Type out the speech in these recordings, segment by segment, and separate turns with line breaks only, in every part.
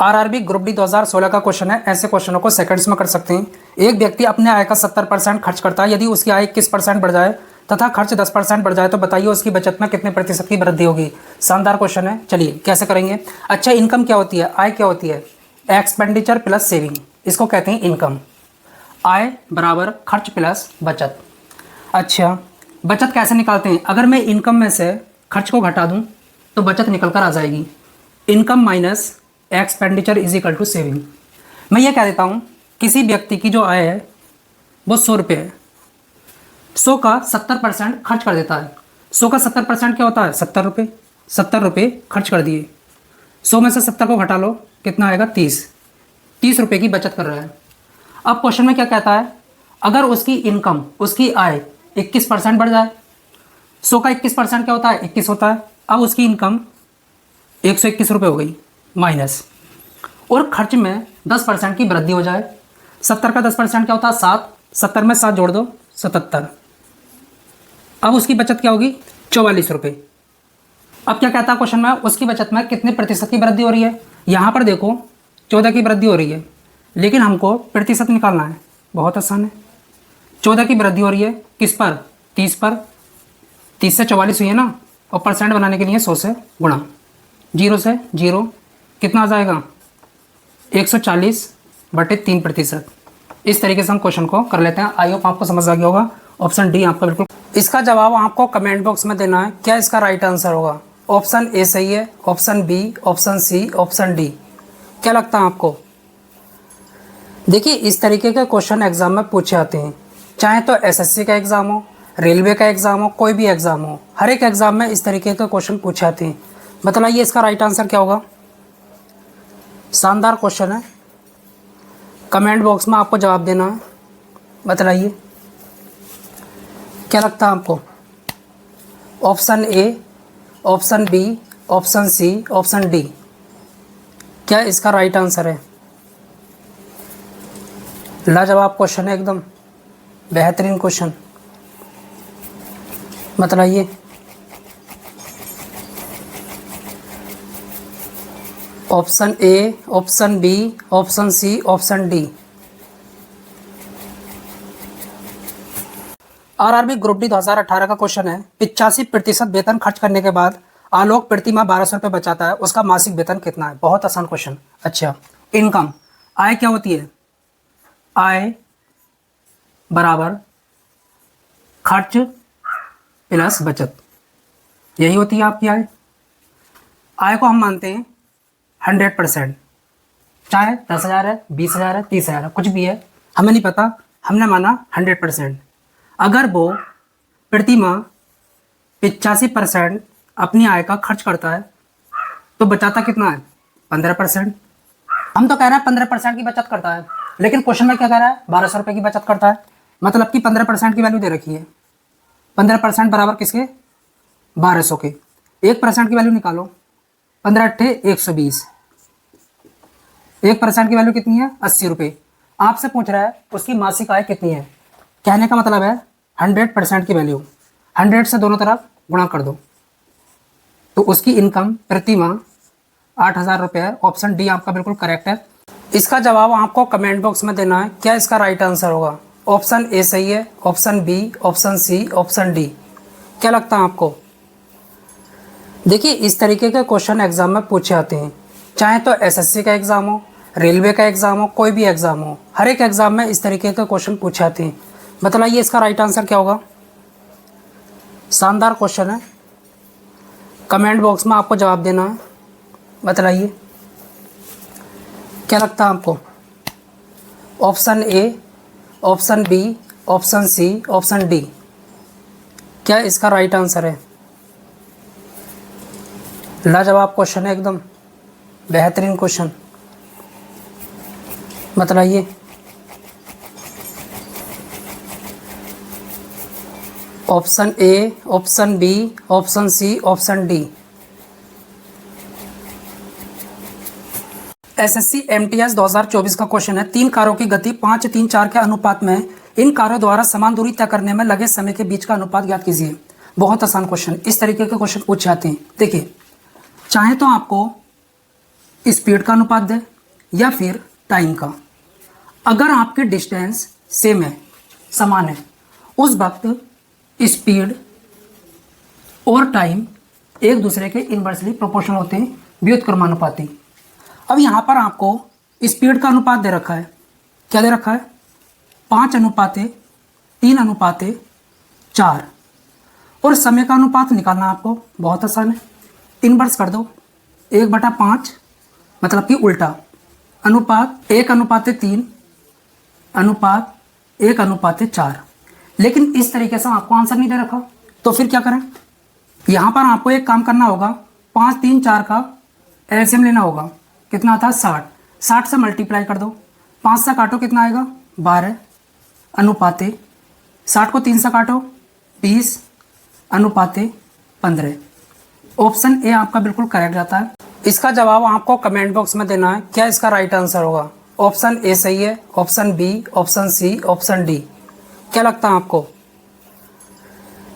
RRB group D 2016 का question है। ऐसे क्वेश्चनों को सेकंड्स में कर सकते हैं। एक व्यक्ति अपने आय का 70% खर्च करता है। यदि उसकी आय 21% बढ़ जाए तथा खर्च 10% बढ़ जाए तो बताइए उसकी बचत में कितने प्रतिशत की वृद्धि होगी। शानदार क्वेश्चन है। चलिए कैसे करेंगे। अच्छा, इनकम क्या होती है, आय क्या होती है? एक्सपेंडिचर प्लस सेविंग, इसको कहते हैं इनकम। आय बराबर खर्च प्लस बचत। अच्छा, बचत कैसे निकालते हैं? अगर मैं इनकम में से खर्च को घटा दूं तो बचत निकल कर आ जाएगी। Income minus expenditure is equal to saving. मैं ये कह देता हूँ किसी व्यक्ति की जो आय है वो 100 रुपये है। 100 का 70% खर्च कर देता है। 100 का 70% क्या होता है? 70 रुपये। 70 रुपये खर्च कर दिए। 100 में से 70 को घटा लो, कितना आएगा? 30। 30 रुपये की बचत कर रहा है। अब क्वेश्चन में क्या कहता है? अगर उसकी इनकम, उसकी आय 21% बढ़ जाए। 100 का 21% क्या होता है? 21 होता है। अब उसकी इनकम 121 रुपये हो गई माइनस, और खर्च में 10% की वृद्धि हो जाए। 70 का 10% क्या होता है? 7। 70 में 7 जोड़ दो, 77। अब उसकी बचत क्या होगी? 44 रुपये। अब क्या कहता है क्वेश्चन में? उसकी बचत में कितने प्रतिशत की वृद्धि हो रही है? यहाँ पर देखो 14 की वृद्धि हो रही है, लेकिन हमको प्रतिशत निकालना है। बहुत आसान है। 14 की वृद्धि हो रही है किस पर? 30 पर। 30 से 44 हुई है ना, और परसेंट बनाने के लिए 100 से गुणा। 0 से 0 कितना आ जाएगा? 140/3%। इस तरीके से हम क्वेश्चन को कर लेते हैं। आई होप आपको समझ आ गया होगा। ऑप्शन डी आपका बिल्कुल। इसका जवाब आपको कमेंट बॉक्स में देना है। क्या इसका राइट आंसर होगा? ऑप्शन ए सही है, option B, option C, option D. क्या लगता है आपको? देखिए, इस तरीके के क्वेश्चन एग्जाम में पूछे आते हैं, चाहे तो एसएससी का एग्जाम हो, रेलवे का एग्जाम हो, कोई भी एग्जाम हो, हर एक एग्जाम में इस तरीके के क्वेश्चन पूछे आते हैं। बताइए इसका राइट आंसर क्या होगा। शानदार क्वेश्चन है। कमेंट बॉक्स में आपको जवाब देना है। बताइए क्या लगता है आपको? Option A, option B, option C, option D. क्या इसका राइट आंसर है? लाजवाब क्वेश्चन है, एकदम बेहतरीन क्वेश्चन। बताइए। Option A, option B, option C, option D. RRB group D 2018 का क्वेश्चन है। 85% वेतन खर्च करने के बाद आलोक प्रति माह 1200 रुपये बचाता है, उसका मासिक वेतन कितना है? बहुत आसान क्वेश्चन। अच्छा, इनकम, आय क्या होती है? आय बराबर खर्च प्लस बचत, यही होती है आपकी आय। आय को हम मानते हैं 100%, चाहे 10,000 है, 20,000 है, 30,000 है, कुछ भी है, हमें नहीं पता, हमने माना 100%। अगर वो प्रति माह 85% अपनी आय का खर्च करता है तो बचाता कितना है? 15%। हम तो कह रहे हैं 15% की बचत करता है, लेकिन क्वेश्चन में क्या कह रहा है? 1200 रुपये की बचत करता है। मतलब कि 15% की वैल्यू दे रखी है। 15% बराबर किसके? 1200 के। 1% की वैल्यू निकालो। 15 अट्ठे 120। 1% की वैल्यू कितनी है? 80 रुपये। आपसे पूछ रहा है उसकी मासिक आय कितनी है। कहने का मतलब है 100% की वैल्यू 100 से दोनों तरफ गुणा कर दो, तो उसकी इनकम प्रति माह 8,000 रुपये है। ऑप्शन डी आपका बिल्कुल करेक्ट है। इसका जवाब आपको कमेंट बॉक्स में देना है। क्या इसका राइट आंसर होगा? ऑप्शन ए सही है, option B, option C, option D. क्या लगता है आपको? देखिए, इस तरीके के क्वेश्चन एग्जाम में पूछे आते हैं, चाहे तो एसएससी का एग्जाम हो, रेलवे का एग्जाम हो, कोई भी एग्जाम हो, हर एक एग्जाम में इस तरीके के क्वेश्चन पूछे आते हैं। बताइए इसका राइट आंसर क्या होगा। शानदार क्वेश्चन है। कमेंट बॉक्स में आपको जवाब देना है। बताइए क्या लगता है आपको? Option A, option B, option C, option D. क्या इसका राइट आंसर है? लाजवाब क्वेश्चन है, एकदम बेहतरीन क्वेश्चन। बताइए। Option A, option B, option C, option D. SSC MTS 2024 का क्वेश्चन है। 3 कारों की गति 5:3:4 के अनुपात में इन कारों द्वारा समान दूरी तय करने में लगे समय के बीच का अनुपात ज्ञात कीजिए। बहुत आसान क्वेश्चन, इस तरीके के क्वेश्चन पूछे जाते हैं। देखिए, चाहे तो आपको स्पीड का अनुपात दे या फिर टाइम का। अगर आपके डिस्टेंस सेम है, समान है, उस वक्त स्पीड और टाइम एक दूसरे के इन्वर्सली प्रोपोर्शनल होते हैं, व्युत्क्रमानुपाती। अब यहाँ पर आपको स्पीड का अनुपात दे रखा है, क्या दे रखा है? 5:3:4। और समय का अनुपात निकालना आपको बहुत आसान है, इन्वर्स कर दो, 1/5 मतलब कि उल्टा, अनुपात 1:3 अनुपात 1:4। लेकिन इस तरीके से आपको आंसर नहीं दे रखा, तो फिर क्या करें? यहाँ पर आपको एक काम करना होगा, 5, 3, 4 का एलसीएम लेना होगा। कितना आता है? 60। 60 से मल्टीप्लाई कर दो, 5 से काटो कितना आएगा? 12 अनुपाते 60 को 3 से काटो 20 अनुपाते 15। ऑप्शन ए आपका बिल्कुल करेक्ट जाता है। इसका जवाब आपको कमेंट बॉक्स में देना है, क्या इसका राइट आंसर होगा। ऑप्शन ए सही है, option B, option C, option D. क्या लगता है आपको?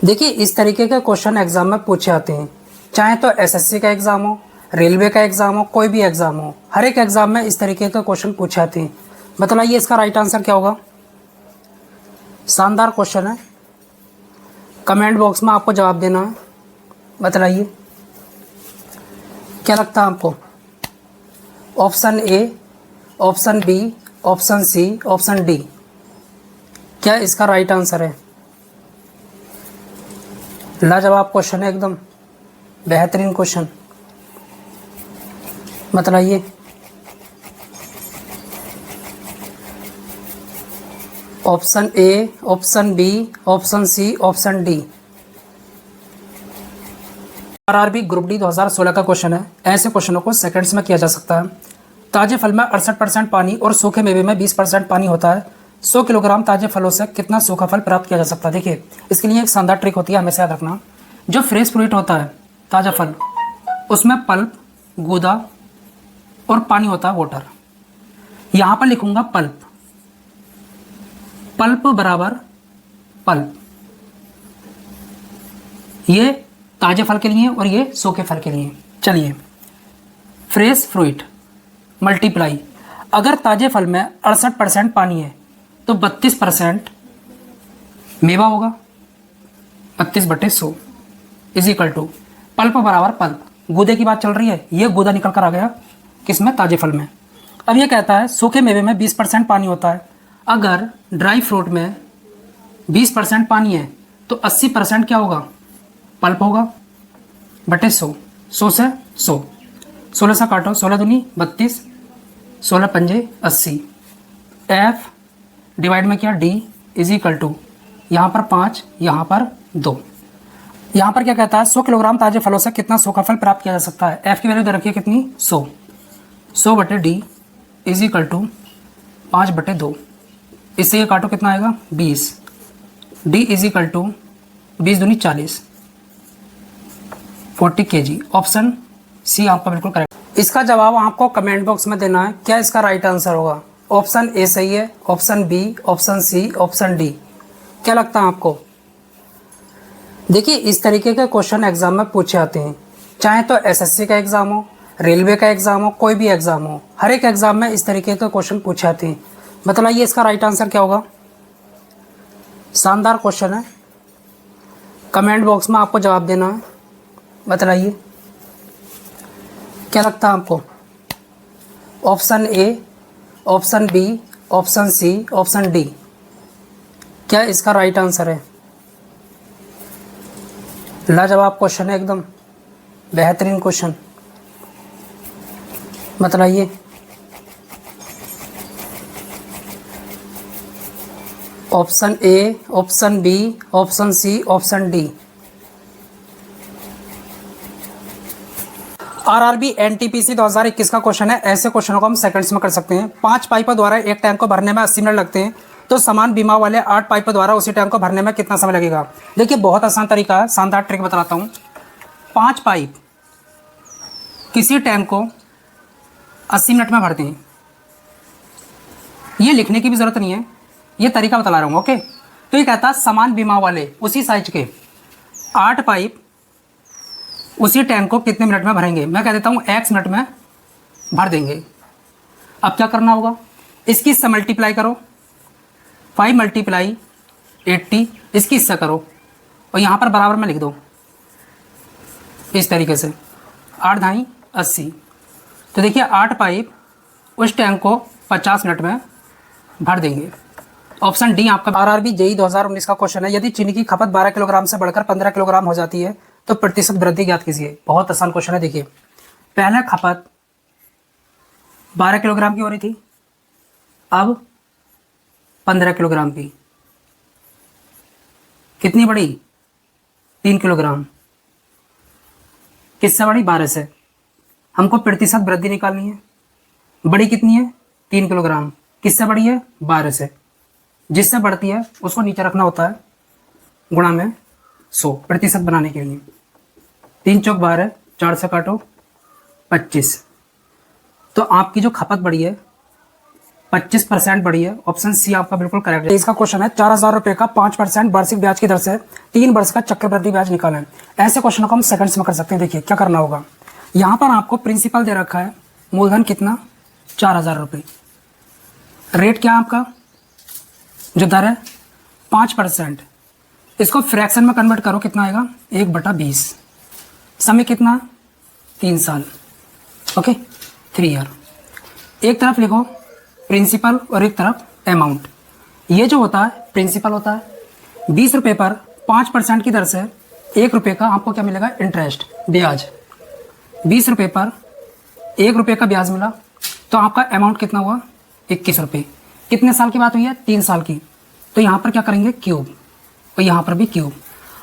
देखिए, इस तरीके के क्वेश्चन एग्जाम में पूछे आते हैं, चाहे तो एसएससी का एग्जाम हो, रेलवे का एग्जाम हो, कोई भी एग्जाम हो, हर एक एग्जाम में इस तरीके के क्वेश्चन पूछे आते हैं। बताइए इसका राइट आंसर क्या होगा। शानदार क्वेश्चन है, कमेंट बॉक्स में आपको जवाब देना है। बताइए क्या लगता है आपको? Option A, option B, option C, option D, क्या इसका राइट आंसर है? लाजवाब क्वेश्चन है, एकदम बेहतरीन क्वेश्चन। बताइए option A, option B, option C, option D. RRB group D 2016 का क्वेश्चन है। ऐसे क्वेश्चनों को सेकंड्स में किया जा सकता है। ताजे फल में 68% पानी और सूखे मेवे में 20% पानी होता है। 100 किलोग्राम ताजे फलों से कितना सूखा फल प्राप्त किया जा सकता है? देखिए, इसके लिए एक शानदार ट्रिक होती है, हमेशा याद रखना। जो फ्रेश फ्रूट होता है, ताज़ा फल, उसमें पल्प, गूदा और पानी होता है, वाटर। यहाँ पर लिखूंगा पल्प, पल्प बराबर पल्प। ये ताजे फल के लिए और ये सूखे फल के लिए। चलिए, फ्रेश फ्रूट मल्टीप्लाई, अगर ताजे फल में 68% पानी है तो 32% मेवा होगा, 32/100 इज इक्वल टू पल्प बराबर पल्प। गूदे की बात चल रही है, ये गूदा निकल कर आ गया किसमें? ताजे फल में। अब ये कहता है सूखे मेवे में 20% पानी होता है। अगर ड्राई फ्रूट में 20% पानी है तो 80% क्या होगा? पल्प होगा, बटे 100, 100 से 100, 16 से काटो, 16 दूनी 32, 16 पंजे 80। एफ डिवाइड में क्या? डी इज इक्वल टू, यहाँ पर 5, यहाँ पर 2। यहाँ पर क्या कहता है? 100 किलोग्राम ताजे फलों से कितना सूखा फल प्राप्त किया जा सकता है? एफ की वैल्यू दे रखी है कितनी? 100, 100 बटे डी इज इक्वल टू 5/2। इससे ये काटो कितना आएगा? 20। डी इज इक्वल टू 20 दूनी 40, 40 kg। ऑप्शन सी आपका बिल्कुल करेक्ट। इसका जवाब आपको कमेंट बॉक्स में देना है, क्या इसका राइट आंसर होगा। ऑप्शन ए सही है, option B, option C, option D. क्या लगता है आपको? देखिए, इस तरीके के क्वेश्चन एग्जाम में पूछे आते हैं, चाहे तो एसएससी का एग्जाम हो, रेलवे का एग्जाम हो, कोई भी एग्जाम हो, हर एक एग्जाम में इस तरीके के क्वेश्चन पूछे आते हैं। बताइए इसका राइट आंसर क्या होगा। शानदार क्वेश्चन है, कमेंट बॉक्स में आपको जवाब देना है। बताइए क्या लगता है आपको? Option A, option B, option C, option D, क्या इसका राइट आंसर है? लाजवाब क्वेश्चन है, एकदम बेहतरीन क्वेश्चन। बताइए option A, option B, option C, option D. RRB NTPC 2021 का क्वेश्चन है। ऐसे क्वेश्चनों को हम सेकंड्स में कर सकते हैं। 5 पाइपों द्वारा एक टैंक को भरने में 80 मिनट लगते हैं, तो समान बीमा वाले 8 पाइपों द्वारा उसी टैंक को भरने में कितना समय लगेगा? देखिए, बहुत आसान तरीका है, शानदार ट्रिक बताता हूँ। 5 पाइप किसी टैंक को 80 मिनट में भरते हैं। ये लिखने की भी ज़रूरत नहीं है, ये तरीका बता रहा हूँ, ओके। तो ये कहता है समान बीमा वाले उसी साइज के 8 पाइप उसी टैंक को कितने मिनट में भरेंगे। मैं कह देता हूँ x मिनट में भर देंगे। अब क्या करना होगा, इसकी इससे मल्टीप्लाई करो, 5 मल्टीप्लाई 80, इसकी इससे करो और यहाँ पर बराबर में लिख दो इस तरीके से, 8 धाई 80। तो देखिए 8 पाइप उस टैंक को 50 मिनट में भर देंगे। ऑप्शन डी आपका आरआरबी जेईई 2019 का क्वेश्चन है। यदि चीनी की खपत 12 किलोग्राम से बढ़कर 15 किलोग्राम हो जाती है तो प्रतिशत वृद्धि ज्ञात कीजिए। बहुत आसान क्वेश्चन है। देखिए पहले खपत 12 किलोग्राम की हो रही थी, अब 15 किलोग्राम की। कितनी बढ़ी? 3 किलोग्राम। किससे बढ़ी? 12 से। हमको प्रतिशत वृद्धि निकालनी है। बड़ी कितनी है? 3 किलोग्राम। किससे बढ़ी है? 12 से। जिससे बढ़ती है उसको नीचे रखना होता है, गुणा में 100 प्रतिशत बनाने के लिए। 3 चौक 12, 4 से काटो 25। तो आपकी जो खपत बढ़ी है 25% बढ़ी है। ऑप्शन सी आपका बिल्कुल करेक्ट है। इसका क्वेश्चन है 4000 रुपये का 5% वार्षिक ब्याज की दर से 3 वर्ष का चक्रवृद्धि ब्याज निकालें। ऐसे क्वेश्चन को हम सेकंड्स में कर सकते हैं। देखिए क्या करना होगा, यहाँ पर आपको प्रिंसिपल दे रखा है, मूलधन कितना? 4000 रुपये। रेट क्या है आपका? जो दर है 5%। इसको फ्रैक्शन में कन्वर्ट करो, कितना आएगा? 1/20। समय कितना? 3 साल। Okay, 3 year. एक तरफ लिखो प्रिंसिपल और एक तरफ अमाउंट। ये जो होता है प्रिंसिपल होता है। 20 रुपये पर 5% की दर से 1 रुपये का आपको क्या मिलेगा? इंटरेस्ट, ब्याज। 20 रुपये पर 1 रुपये का ब्याज मिला तो आपका अमाउंट कितना हुआ? 21 रुपये। कितने साल की बात हुई है? 3 साल की। तो यहाँ पर क्या करेंगे? क्यूब। और यहाँ पर भी क्यूब।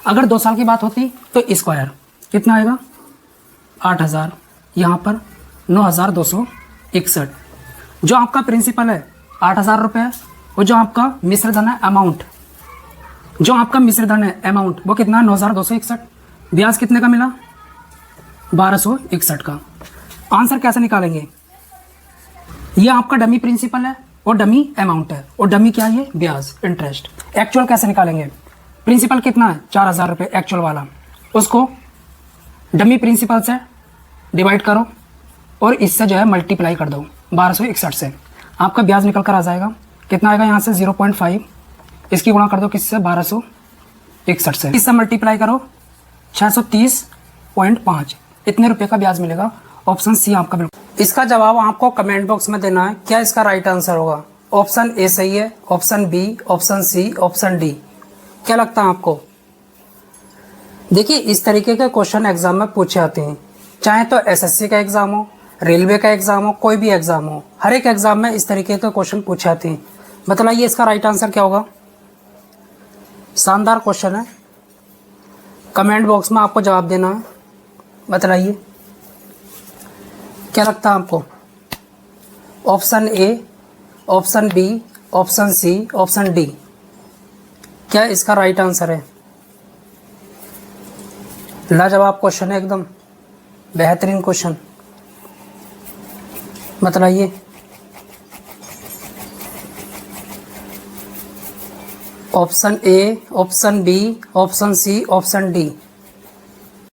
अगर 2 साल की बात होती तो स्क्वायर। कितना आएगा? 8000। यहाँ पर 9261। जो आपका प्रिंसिपल है 8000 रुपये, और जो आपका मिश्र धन है अमाउंट, जो आपका मिश्र धन है अमाउंट वो कितना? 9261। ब्याज कितने का मिला? 1261 का। आंसर कैसे निकालेंगे? ये आपका डमी प्रिंसिपल है और डमी अमाउंट है, और डमी क्या है? ये ब्याज, इंटरेस्ट। एक्चुअल कैसे निकालेंगे? प्रिंसिपल कितना है? 4000 रुपये एक्चुअल वाला, उसको डमी प्रिंसिपल से डिवाइड करो और इससे जो है मल्टीप्लाई कर दो 1261 से। आपका ब्याज निकल कर आ जाएगा। कितना आएगा? यहाँ से 0.5, इसकी गुणा कर दो किससे? 1261 से। इससे मल्टीप्लाई करो 630.5। इतने रुपये का ब्याज मिलेगा। ऑप्शन सी आपका बिल्कुल। इसका जवाब आपको कमेंट बॉक्स में देना है। क्या इसका राइट आंसर होगा? ऑप्शन ए सही है, option B, option C, option D. क्या लगता है आपको? देखिए इस तरीके के क्वेश्चन एग्जाम में पूछे आते हैं, चाहे तो एसएससी का एग्जाम हो, रेलवे का एग्जाम हो, कोई भी एग्जाम हो, हर एक एग्जाम में इस तरीके के क्वेश्चन पूछे आते हैं। बताइए इसका राइट आंसर क्या होगा? शानदार क्वेश्चन है, कमेंट बॉक्स में आपको जवाब देना है। बताइए क्या लगता है आपको? Option A, option B, option C, option D, क्या इसका राइट आंसर है? लाजवाब क्वेश्चन है, एकदम बेहतरीन क्वेश्चन। बताइए option A, option B, option C, option D.